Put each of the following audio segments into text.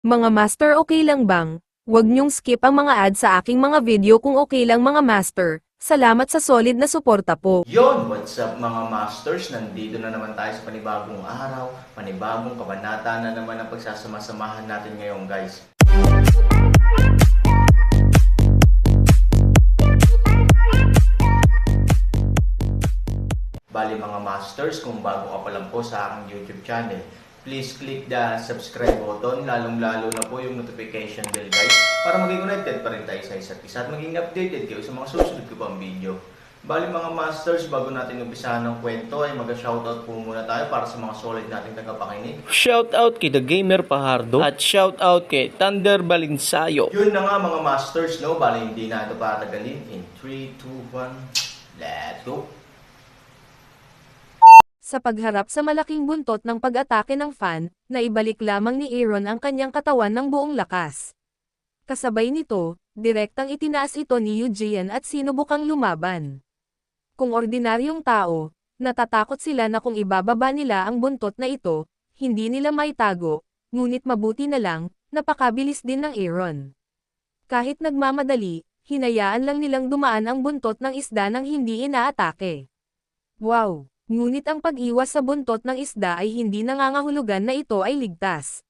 Mga master, okay lang bang? Huwag niyong skip ang mga ads sa aking mga video kung okay lang mga master. Salamat sa solid na suporta po. Yon, what's up mga masters? Nandito na naman tayo sa panibagong araw, panibagong kabanata na naman ang pagsasama-samahan natin ngayon guys. Bali mga masters, kung bago ka pa lang po sa aking YouTube channel, please click the subscribe button, lalong-lalo na po yung notification bell guys, para maging connected pa rin tayo sa isa't isa at maging updated kayo sa mga susunod ko pang video. Bali mga masters, bago natin umpisahan ng kwento ay mag-shoutout po muna tayo para sa mga solid nating tagapakinig. Shoutout kay The Gamer Pahardo at shoutout kay Thunder Balinsayo. Yun na nga mga masters, no? Bali hindi na ito patagalin. In 3, 2, 1, let's go! Sa pagharap sa malaking buntot ng pag-atake ng fan, naibalik lamang ni Aaron ang kanyang katawan ng buong lakas. Kasabay nito, direktang itinaas ito ni Eugene at sinubukang lumaban. Kung ordinaryong tao, natatakot sila na kung ibababa nila ang buntot na ito, hindi nila maitago, ngunit mabuti na lang, napakabilis din ng Aaron. Kahit nagmamadali, hinayaan lang nilang dumaan ang buntot ng isda nang hindi inaatake. Wow! Ngunit ang pag-iwas sa buntot ng isda ay hindi nangangahulugan na ito ay ligtas.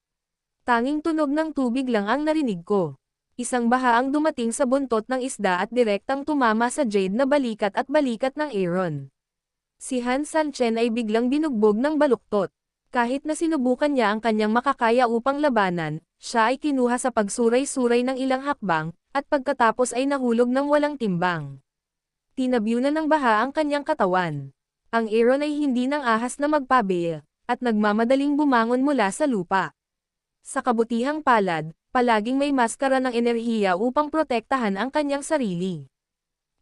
Tanging tunog ng tubig lang ang narinig ko. Isang baha ang dumating sa buntot ng isda at direktang tumama sa Jade na balikat at balikat ng Aaron. Si Han Sanchen ay biglang binugbog ng baluktot. Kahit na sinubukan niya ang kanyang makakaya upang labanan, siya ay kinuha sa pagsuray-suray ng ilang hakbang, at pagkatapos ay nahulog ng walang timbang. Tinabyunan ng baha ang kanyang katawan. Ang Aaron ay hindi nang ahas na magpabail, at nagmamadaling bumangon mula sa lupa. Sa kabutihang palad, palaging may maskara ng enerhiya upang protektahan ang kanyang sarili.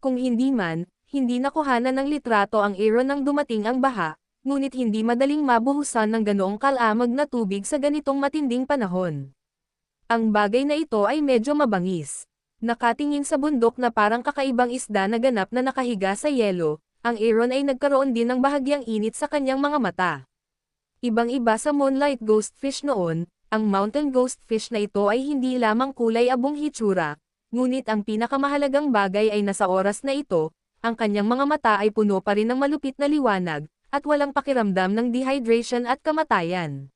Kung hindi man, hindi nakuhanan ng litrato ang Aaron nang dumating ang baha, ngunit hindi madaling mabuhusan ng ganoong kalamag na tubig sa ganitong matinding panahon. Ang bagay na ito ay medyo mabangis. Nakatingin sa bundok na parang kakaibang isda na ganap na nakahiga sa yelo, ang Aaron ay nagkaroon din ng bahagyang init sa kanyang mga mata. Ibang-iba sa Moonlight Ghostfish noon, ang Mountain Ghostfish na ito ay hindi lamang kulay abong hitsura, ngunit ang pinakamahalagang bagay ay nasa oras na ito, ang kanyang mga mata ay puno pa rin ng malupit na liwanag, at walang pakiramdam ng dehydration at kamatayan.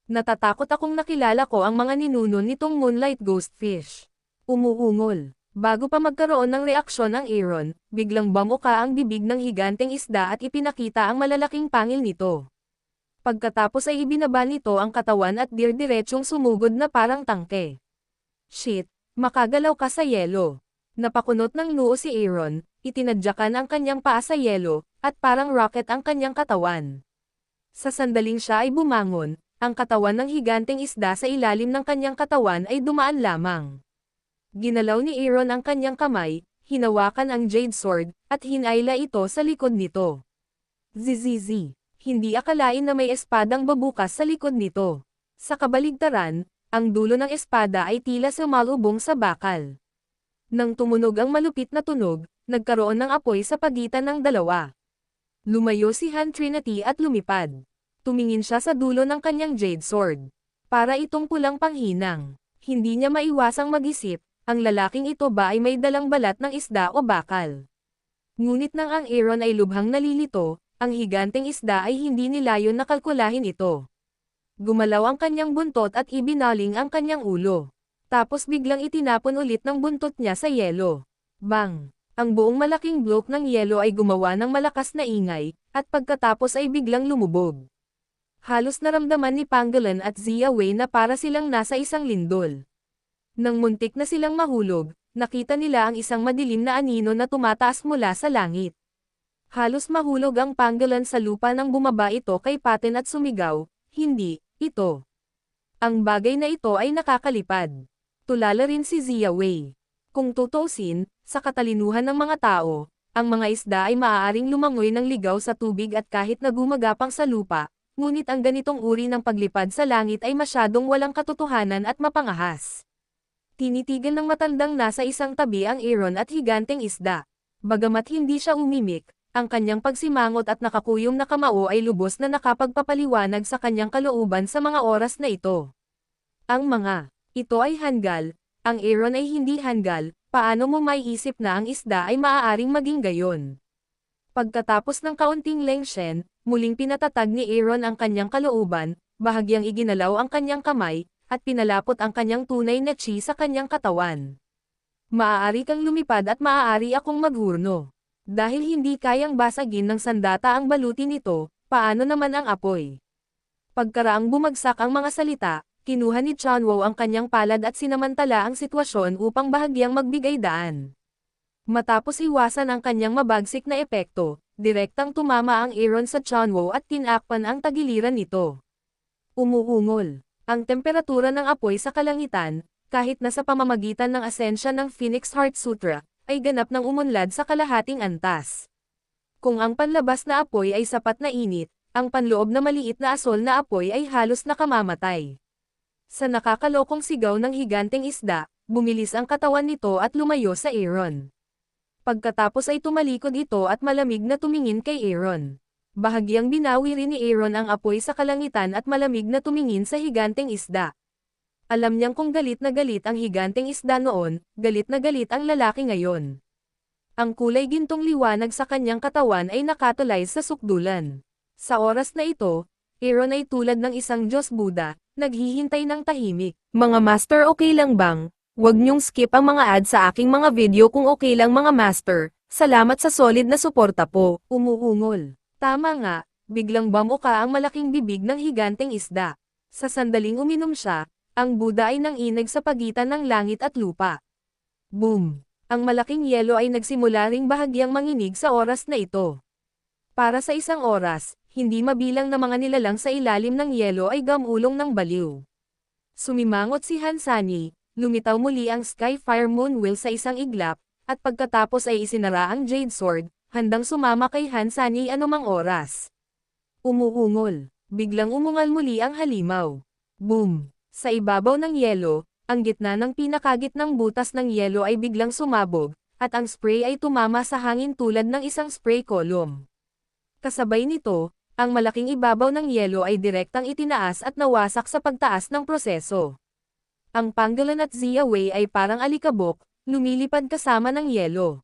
Natatakot akong nakilala ko ang mga ninuno nitong Moonlight Ghostfish. Umuungol. Bago pa magkaroon ng reaksyon ang Aaron, biglang bamuka ang bibig ng higanteng isda at ipinakita ang malalaking pangil nito. Pagkatapos ay ibinaba nito ang katawan at dirdiretsong sumugod na parang tangke. Shit, makagalaw ka sa yelo. Napakunot ng noo si Aaron, itinadyakan ang kanyang paa sa yelo, at parang rocket ang kanyang katawan. Sa sandaling siya ay bumangon, ang katawan ng higanteng isda sa ilalim ng kanyang katawan ay dumaan lamang. Ginalaw ni Aaron ang kanyang kamay, hinawakan ang Jade Sword, at hinayla ito sa likod nito. Zizizi. Hindi akalain na may espadang babukas sa likod nito. Sa kabaligtaran, ang dulo ng espada ay tila sumalubong sa bakal. Nang tumunog ang malupit na tunog, nagkaroon ng apoy sa pagitan ng dalawa. Lumayo si Han Trinity at lumipad. Tumingin siya sa dulo ng kanyang Jade Sword. Para itong pulang panghinang. Hindi niya maiwasang mag-isip, ang lalaking ito ba ay may dalang balat ng isda o bakal? Ngunit nang ang Aaron ay lubhang nalilito, ang higanteng isda ay hindi nilayon na kalkulahin ito. Gumalaw ang kanyang buntot at ibinaling ang kanyang ulo. Tapos biglang itinapon ulit ng buntot niya sa yelo. Bang! Ang buong malaking bloke ng yelo ay gumawa ng malakas na ingay, at pagkatapos ay biglang lumubog. Halos naramdaman ni Pangolin at Zia Wei na para silang nasa isang lindol. Nang muntik na silang mahulog, nakita nila ang isang madilim na anino na tumataas mula sa langit. Halos mahulog ang Pangolin sa lupa nang bumaba ito kay Paten at sumigaw, "Hindi, ito." Ang bagay na ito ay nakakalipad. Tulala rin si Zia Wei. Kung tutuusin, sa katalinuhan ng mga tao, ang mga isda ay maaaring lumangoy ng ligaw sa tubig at kahit na gumagapang sa lupa, ngunit ang ganitong uri ng paglipad sa langit ay masyadong walang katotohanan at mapangahas. Tinitigan ng matandang nasa isang tabi ang Aaron at higanteng isda. Bagamat hindi siya umimik, ang kanyang pagsimangot at nakakuyom na kamao ay lubos na nakapagpapaliwanag sa kanyang kalooban sa mga oras na ito. Ang mga ito ay hanggal, ang Aaron ay hindi hanggal, paano mo maiisip na ang isda ay maaaring maging gayon? Pagkatapos ng kaunting lengsyen, muling pinatatag ni Aaron ang kanyang kalooban, bahagyang iginalaw ang kanyang kamay, at pinalapot ang kanyang tunay na chi sa kanyang katawan. Maaari kang lumipad at maaari akong maghurno. Dahil hindi kayang basagin ng sandata ang baluti nito, paano naman ang apoy? Pagkaraang bumagsak ang mga salita, kinuha ni Chunwo ang kanyang palad at sinamantala ang sitwasyon upang bahagyang magbigay daan. Matapos iwasan ang kanyang mabagsik na epekto, direktang tumama ang Aaron sa Chunwo at tinakpan ang tagiliran nito. Umuungol. Ang temperatura ng apoy sa kalangitan, kahit na sa pamamagitan ng asensya ng Phoenix Heart Sutra, ay ganap ng umunlad sa kalahating antas. Kung ang panlabas na apoy ay sapat na init, ang panloob na maliit na asol na apoy ay halos nakamamatay. Sa nakakalokong sigaw ng higanteng isda, bumilis ang katawan nito at lumayo sa Aaron. Pagkatapos ay tumalikod ito at malamig na tumingin kay Aaron. Bahagyang binawi rin ni Aaron ang apoy sa kalangitan at malamig na tumingin sa higanteng isda. Alam niyang kung galit na galit ang higanteng isda noon, galit na galit ang lalaki ngayon. Ang kulay gintong liwanag sa kanyang katawan ay nakatulay sa sukdulan. Sa oras na ito, Aaron ay tulad ng isang Diyos Buddha, naghihintay ng tahimik. Mga master, okay lang bang? Huwag niyong skip ang mga ad sa aking mga video kung okay lang mga master. Salamat sa solid na suporta po. Umuungol. Tama nga, biglang bamuka ang malaking bibig ng higanteng isda. Sa sandaling uminom siya, ang Buddha ay nanginig sa pagitan ng langit at lupa. Boom! Ang malaking yelo ay nagsimula ring bahagyang manginig sa oras na ito. Para sa isang oras, hindi mabilang na mga nilalang sa ilalim ng yelo ay gamulong ng baliw. Sumimangot si Hansani, lumitaw muli ang Skyfire Moonwheel sa isang iglap, at pagkatapos ay isinara ang Jade Sword, handang sumama kay Hansani anumang oras. Umuungol. Biglang umungal muli ang halimaw. Boom! Sa ibabaw ng yelo, ang gitna ng pinakagitnang butas ng yelo ay biglang sumabog, at ang spray ay tumama sa hangin tulad ng isang spray column. Kasabay nito, ang malaking ibabaw ng yelo ay direktang itinaas at nawasak sa pagtaas ng proseso. Ang Pangolin at Zia Wei ay parang alikabok, lumilipad kasama ng yelo.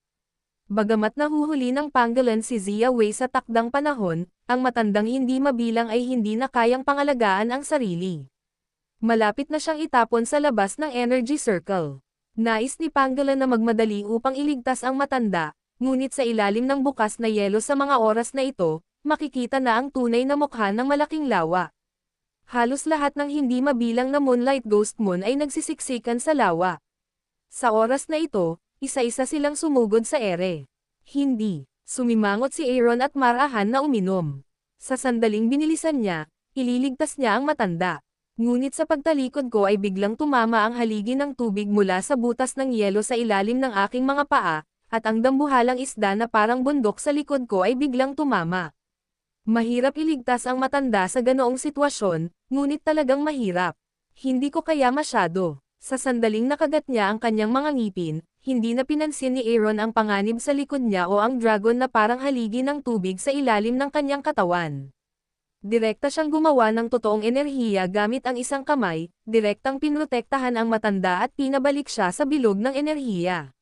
Bagamat nahuhuli ng Pangolin si Zia Wei sa takdang panahon, ang matandang hindi mabilang ay hindi na kayang pangalagaan ang sarili. Malapit na siyang itapon sa labas ng energy circle. Nais ni Pangolin na magmadali upang iligtas ang matanda, ngunit sa ilalim ng bukas na yelo sa mga oras na ito, makikita na ang tunay na mukha ng malaking lawa. Halos lahat ng hindi mabilang na Moonlight Ghost Moon ay nagsisiksikan sa lawa. Sa oras na ito, isa-isa silang sumugod sa ere. Hindi. Sumimangot si Aaron at marahan na uminom. Sa sandaling binilisan niya, ililigtas niya ang matanda. Ngunit sa pagtalikod ko ay biglang tumama ang haligi ng tubig mula sa butas ng yelo sa ilalim ng aking mga paa, at ang dambuhalang isda na parang bundok sa likod ko ay biglang tumama. Mahirap iligtas ang matanda sa ganoong sitwasyon, ngunit talagang mahirap. Hindi ko kaya masyado. Sa sandaling nakagat niya ang kanyang mga ngipin, hindi na pinansin ni Aaron ang panganib sa likod niya o ang dragon na parang haligi ng tubig sa ilalim ng kanyang katawan. Direkta siyang gumawa ng totoong enerhiya gamit ang isang kamay, direktang pinrotektahan ang matanda at pinabalik siya sa bilog ng enerhiya.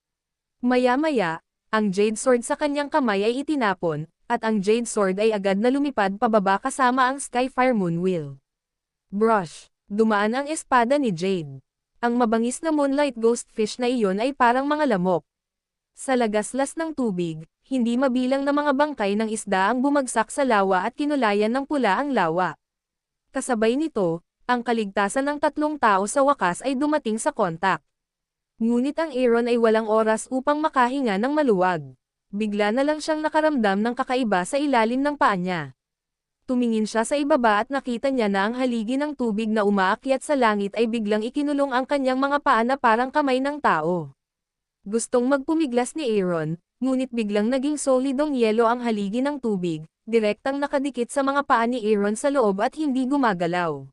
Maya-maya, ang Jade Sword sa kanyang kamay ay itinapon, at ang Jade Sword ay agad na lumipad pababa kasama ang Skyfire Moonwheel. Brush! Dumaan ang espada ni Jade. Ang mabangis na Moonlight Ghost Fish na iyon ay parang mga lamok. Sa lagaslas ng tubig, hindi mabilang na mga bangkay ng isda ang bumagsak sa lawa at kinulayan ng pula ang lawa. Kasabay nito, ang kaligtasan ng tatlong tao sa wakas ay dumating sa kontak. Ngunit ang Aaron ay walang oras upang makahinga ng maluwag. Bigla na lang siyang nakaramdam ng kakaiba sa ilalim ng paa niya. Tumingin siya sa ibaba at nakita niya na ang haligi ng tubig na umaakyat sa langit ay biglang ikinulong ang kanyang mga paa na parang kamay ng tao. Gustong magpumiglas ni Aaron, ngunit biglang naging solidong yelo ang haligi ng tubig, direktang nakadikit sa mga paa ni Aaron sa loob at hindi gumagalaw.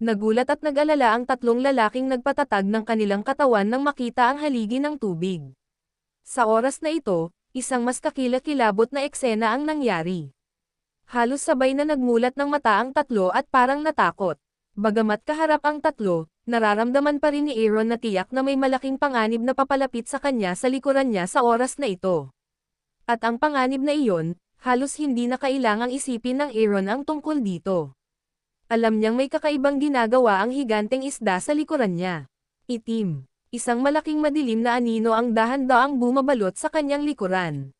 Nagulat at nag-alala ang tatlong lalaking nagpatatag ng kanilang katawan nang makita ang haligi ng tubig. Sa oras na ito, isang mas kakilakilabot na eksena ang nangyari. Halos sabay na nagmulat ng mata ang tatlo at parang natakot. Bagamat kaharap ang tatlo, nararamdaman pa rin ni Aaron na tiyak na may malaking panganib na papalapit sa kanya sa likuran niya sa oras na ito. At ang panganib na iyon, halos hindi na kailangang isipin ng Aaron ang tungkol dito. Alam niyang may kakaibang ginagawa ang higanteng isda sa likuran niya. Itim. Isang malaking madilim na anino ang dahan-daang bumabalot sa kanyang likuran.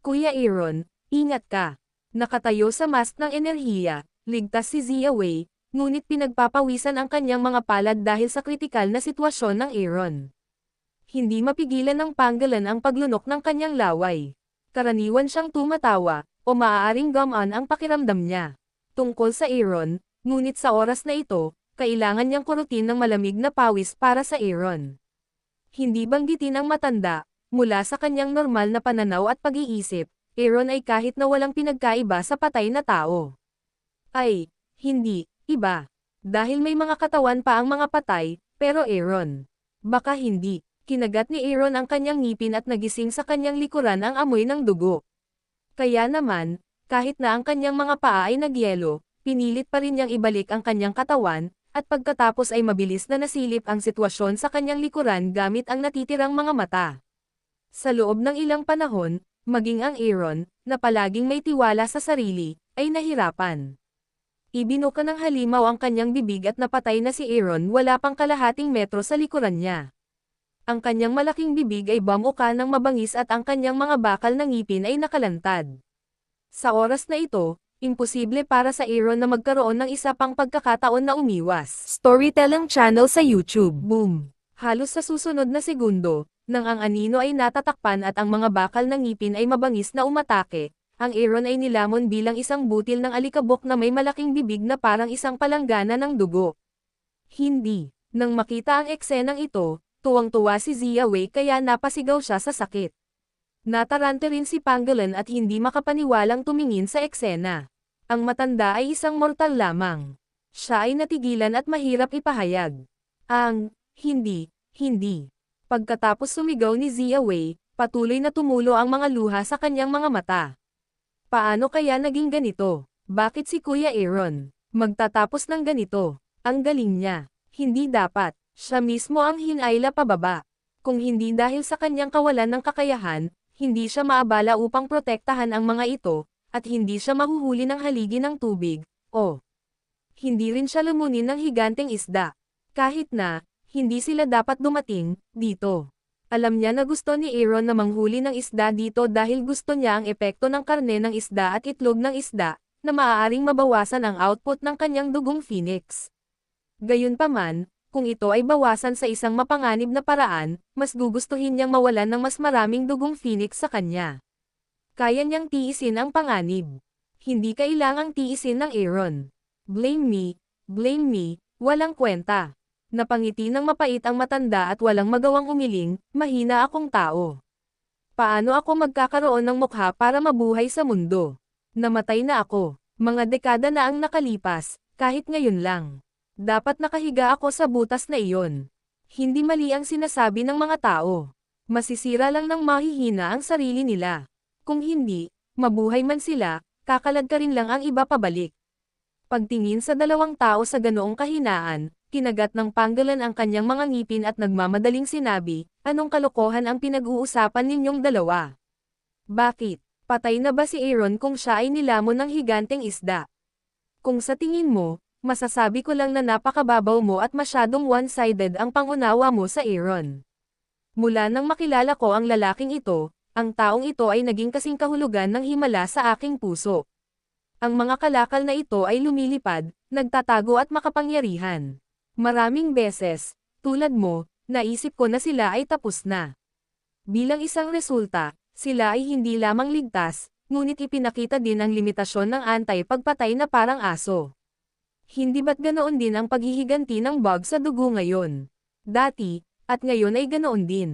Kuya Aaron, ingat ka. Nakatayo sa mast ng enerhiya, ligtas si Zia Wei, ngunit pinagpapawisan ang kanyang mga palad dahil sa kritikal na sitwasyon ng Aaron. Hindi mapigilan ng Pangolin ang paglunok ng kanyang laway. Karaniwan siyang tumatawa, o maaaring gumaan ang pakiramdam niya. Tungkol sa Aaron, ngunit sa oras na ito, kailangan niyang kurutin ng malamig na pawis para sa Aaron. Hindi banggitin ang matanda, mula sa kanyang normal na pananaw at pag-iisip, Aaron ay kahit na walang pinagkaiba sa patay na tao. Ay, hindi, iba. Dahil may mga katawan pa ang mga patay, pero Aaron. Baka hindi. Kinagat ni Aaron ang kanyang ngipin at nagising sa kanyang likuran ang amoy ng dugo. Kaya naman, kahit na ang kanyang mga paa ay nagyelo, pinilit pa rin niyang ibalik ang kanyang katawan, at pagkatapos ay mabilis na nasilip ang sitwasyon sa kanyang likuran gamit ang natitirang mga mata. Sa loob ng ilang panahon, maging ang Aaron, na palaging may tiwala sa sarili, ay nahirapan. Ibinuka ng halimaw ang kanyang bibig at napatay na si Aaron wala pang kalahating metro sa likuran niya. Ang kanyang malaking bibig ay bamuka ng mabangis at ang kanyang mga bakal na ngipin ay nakalantad. Sa oras na ito, imposible para sa Aaron na magkaroon ng isa pang pagkakataon na umiwas. Storytelling channel sa YouTube. Boom! Halos sa susunod na segundo, nang ang anino ay natatakpan at ang mga bakal ng ngipin ay mabangis na umatake, ang Aaron ay nilamon bilang isang butil ng alikabok na may malaking bibig na parang isang palanggana ng dugo. Hindi. Nang makita ang eksenang ito, tuwang-tuwa si Zia Wei kaya napasigaw siya sa sakit. Natarante rin si Pangolin at hindi makapaniwalang tumingin sa eksena. Ang matanda ay isang mortal lamang. Siya ay natigilan at mahirap ipahayag. Hindi. Pagkatapos sumigaw ni Zia Wei, patuloy na tumulo ang mga luha sa kanyang mga mata. Paano kaya naging ganito? Bakit si Kuya Aaron magtatapos ng ganito? Ang galing niya. Hindi dapat. Siya mismo ang hinayla pababa. Kung hindi dahil sa kanyang kawalan ng kakayahan, hindi siya maabala upang protektahan ang mga ito, at hindi siya mahuhuli ng haligi ng tubig, o hindi rin siya lumunin ng higanteng isda. Kahit na, hindi sila dapat dumating dito. Alam niya na gusto ni Aaron na manghuli ng isda dito dahil gusto niya ang epekto ng karne ng isda at itlog ng isda, na maaaring mabawasan ang output ng kanyang dugong phoenix. Gayunpaman, kung ito ay bawasan sa isang mapanganib na paraan, mas gugustuhin niyang mawalan ng mas maraming dugong phoenix sa kanya. Kaya niyang tiisin ang panganib. Hindi kailangang tiisin ng Aaron. Blame me, walang kwenta. Napangiti ng mapait ang matanda at walang magawang umiling, mahina akong tao. Paano ako magkakaroon ng mukha para mabuhay sa mundo? Namatay na ako. Mga dekada na ang nakalipas, kahit ngayon lang. Dapat nakahiga ako sa butas na iyon. Hindi mali ang sinasabi ng mga tao. Masisira lang ng mahihina ang sarili nila. Kung hindi, mabuhay man sila, kakalad ka rin lang ang iba pabalik. Pagtingin sa dalawang tao sa ganoong kahinaan, kinagat ng Pangolin ang kanyang mga ngipin at nagmamadaling sinabi, anong kalokohan ang pinag-uusapan ninyong dalawa? Bakit? Patay na ba si Aaron kung siya ay nilamon ng higanteng isda? Kung sa tingin mo, masasabi ko lang na napakababaw mo at masyadong one-sided ang pangunawa mo sa Aaron. Mula nang makilala ko ang lalaking ito, ang taong ito ay naging kasing kahulugan ng himala sa aking puso. Ang mga kalakal na ito ay lumilipad, nagtatago at makapangyarihan. Maraming beses, tulad mo, naisip ko na sila ay tapos na. Bilang isang resulta, sila ay hindi lamang ligtas, ngunit ipinakita din ang limitasyon ng antay-pagpatay na parang aso. Hindi ba't ganoon din ang paghihiganti ng bug sa dugo ngayon? Dati, at ngayon ay ganoon din.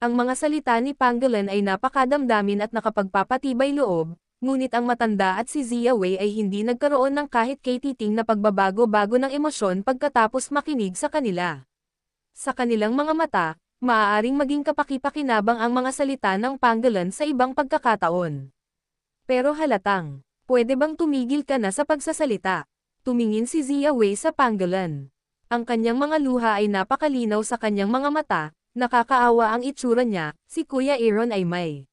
Ang mga salita ni Pangolin ay napakadamdamin at nakapagpapatibay loob, ngunit ang matanda at si Zia Wei ay hindi nagkaroon ng kahit katiting na pagbabago-bago ng emosyon pagkatapos makinig sa kanila. Sa kanilang mga mata, maaaring maging kapaki-pakinabang ang mga salita ng Pangolin sa ibang pagkakataon. Pero halatang, pwede bang tumigil ka na sa pagsasalita? Tumingin si Zia Wei sa Pangolin. Ang kanyang mga luha ay napakalinaw sa kanyang mga mata, nakakaawa ang itsura niya, si Kuya Aaron ay may.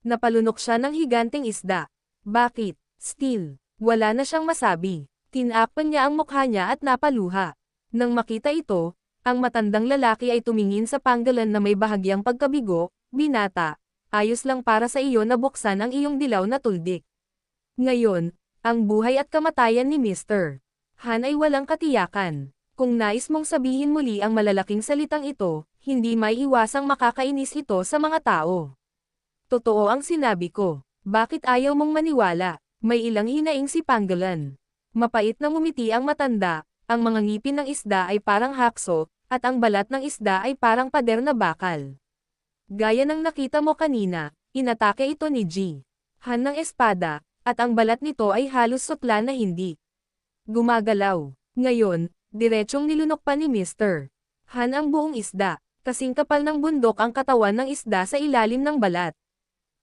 Napalunok siya ng higanteng isda. Bakit? Still, wala na siyang masabi. Tinakpan niya ang mukha niya at napaluha. Nang makita ito, ang matandang lalaki ay tumingin sa panggalan na may bahagyang pagkabigo, binata, ayos lang para sa iyo na buksan ang iyong dilaw na tuldik. Ngayon, ang buhay at kamatayan ni Mr. Han ay walang katiyakan. Kung nais mong sabihin muli ang malalaking salitang ito, hindi may iwasang makakainis ito sa mga tao. Totoo ang sinabi ko. Bakit ayaw mong maniwala? May ilang hinaing si Panggalan. Mapait na ngumiti ang matanda, ang mga ngipin ng isda ay parang hakso, at ang balat ng isda ay parang pader na bakal. Gaya ng nakita mo kanina, inatake ito ni G. Han ng espada, at ang balat nito ay halos sutla na hindi gumagalaw. Ngayon, diretsong nilunok pa ni Mr. Han ang buong isda, kasing kapal ng bundok ang katawan ng isda sa ilalim ng balat.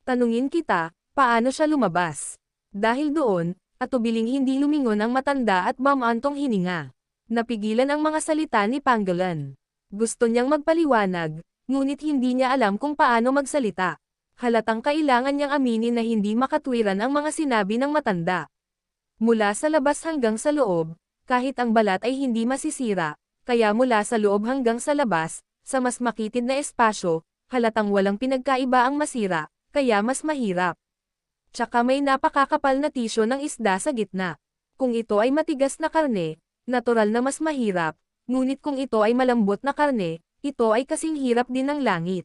Tanungin kita, paano siya lumabas? Dahil doon, atubiling hindi lumingon ang matanda at mamantong hininga. Napigilan ang mga salita ni Panggalan. Gusto niyang magpaliwanag, ngunit hindi niya alam kung paano magsalita. Halatang kailangan niyang aminin na hindi makatwiran ang mga sinabi ng matanda. Mula sa labas hanggang sa loob, kahit ang balat ay hindi masisira, kaya mula sa loob hanggang sa labas, sa mas makitid na espasyo, halatang walang pinagkaiba ang masira, kaya mas mahirap. Tsaka may napakakapal na tisyo ng isda sa gitna. Kung ito ay matigas na karne, natural na mas mahirap, ngunit kung ito ay malambot na karne, ito ay kasing hirap din ng langit.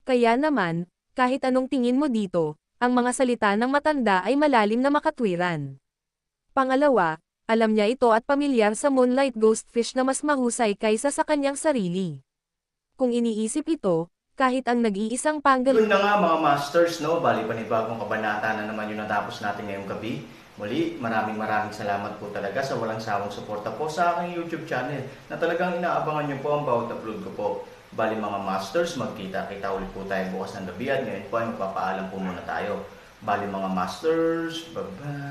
Kaya naman, kahit anong tingin mo dito, ang mga salita ng matanda ay malalim na makatwiran. Pangalawa, alam niya ito at pamilyar sa Moonlight Ghostfish na mas mahusay kaysa sa kanyang sarili. Kung iniisip ito, kahit ang nag-iisang Yun na nga mga masters, no? Bali panibagong kabanata na naman yung natapos natin ngayong gabi. Muli, maraming salamat po talaga sa walang sawang suporta po sa aking YouTube channel na talagang inaabangan niyo po ang bawat upload ko po. Bali mga masters, magkita-kita ulit po tayo bukas ng gabi at ngayon po ay magpapaalam po muna tayo. Bali mga masters, bye-bye!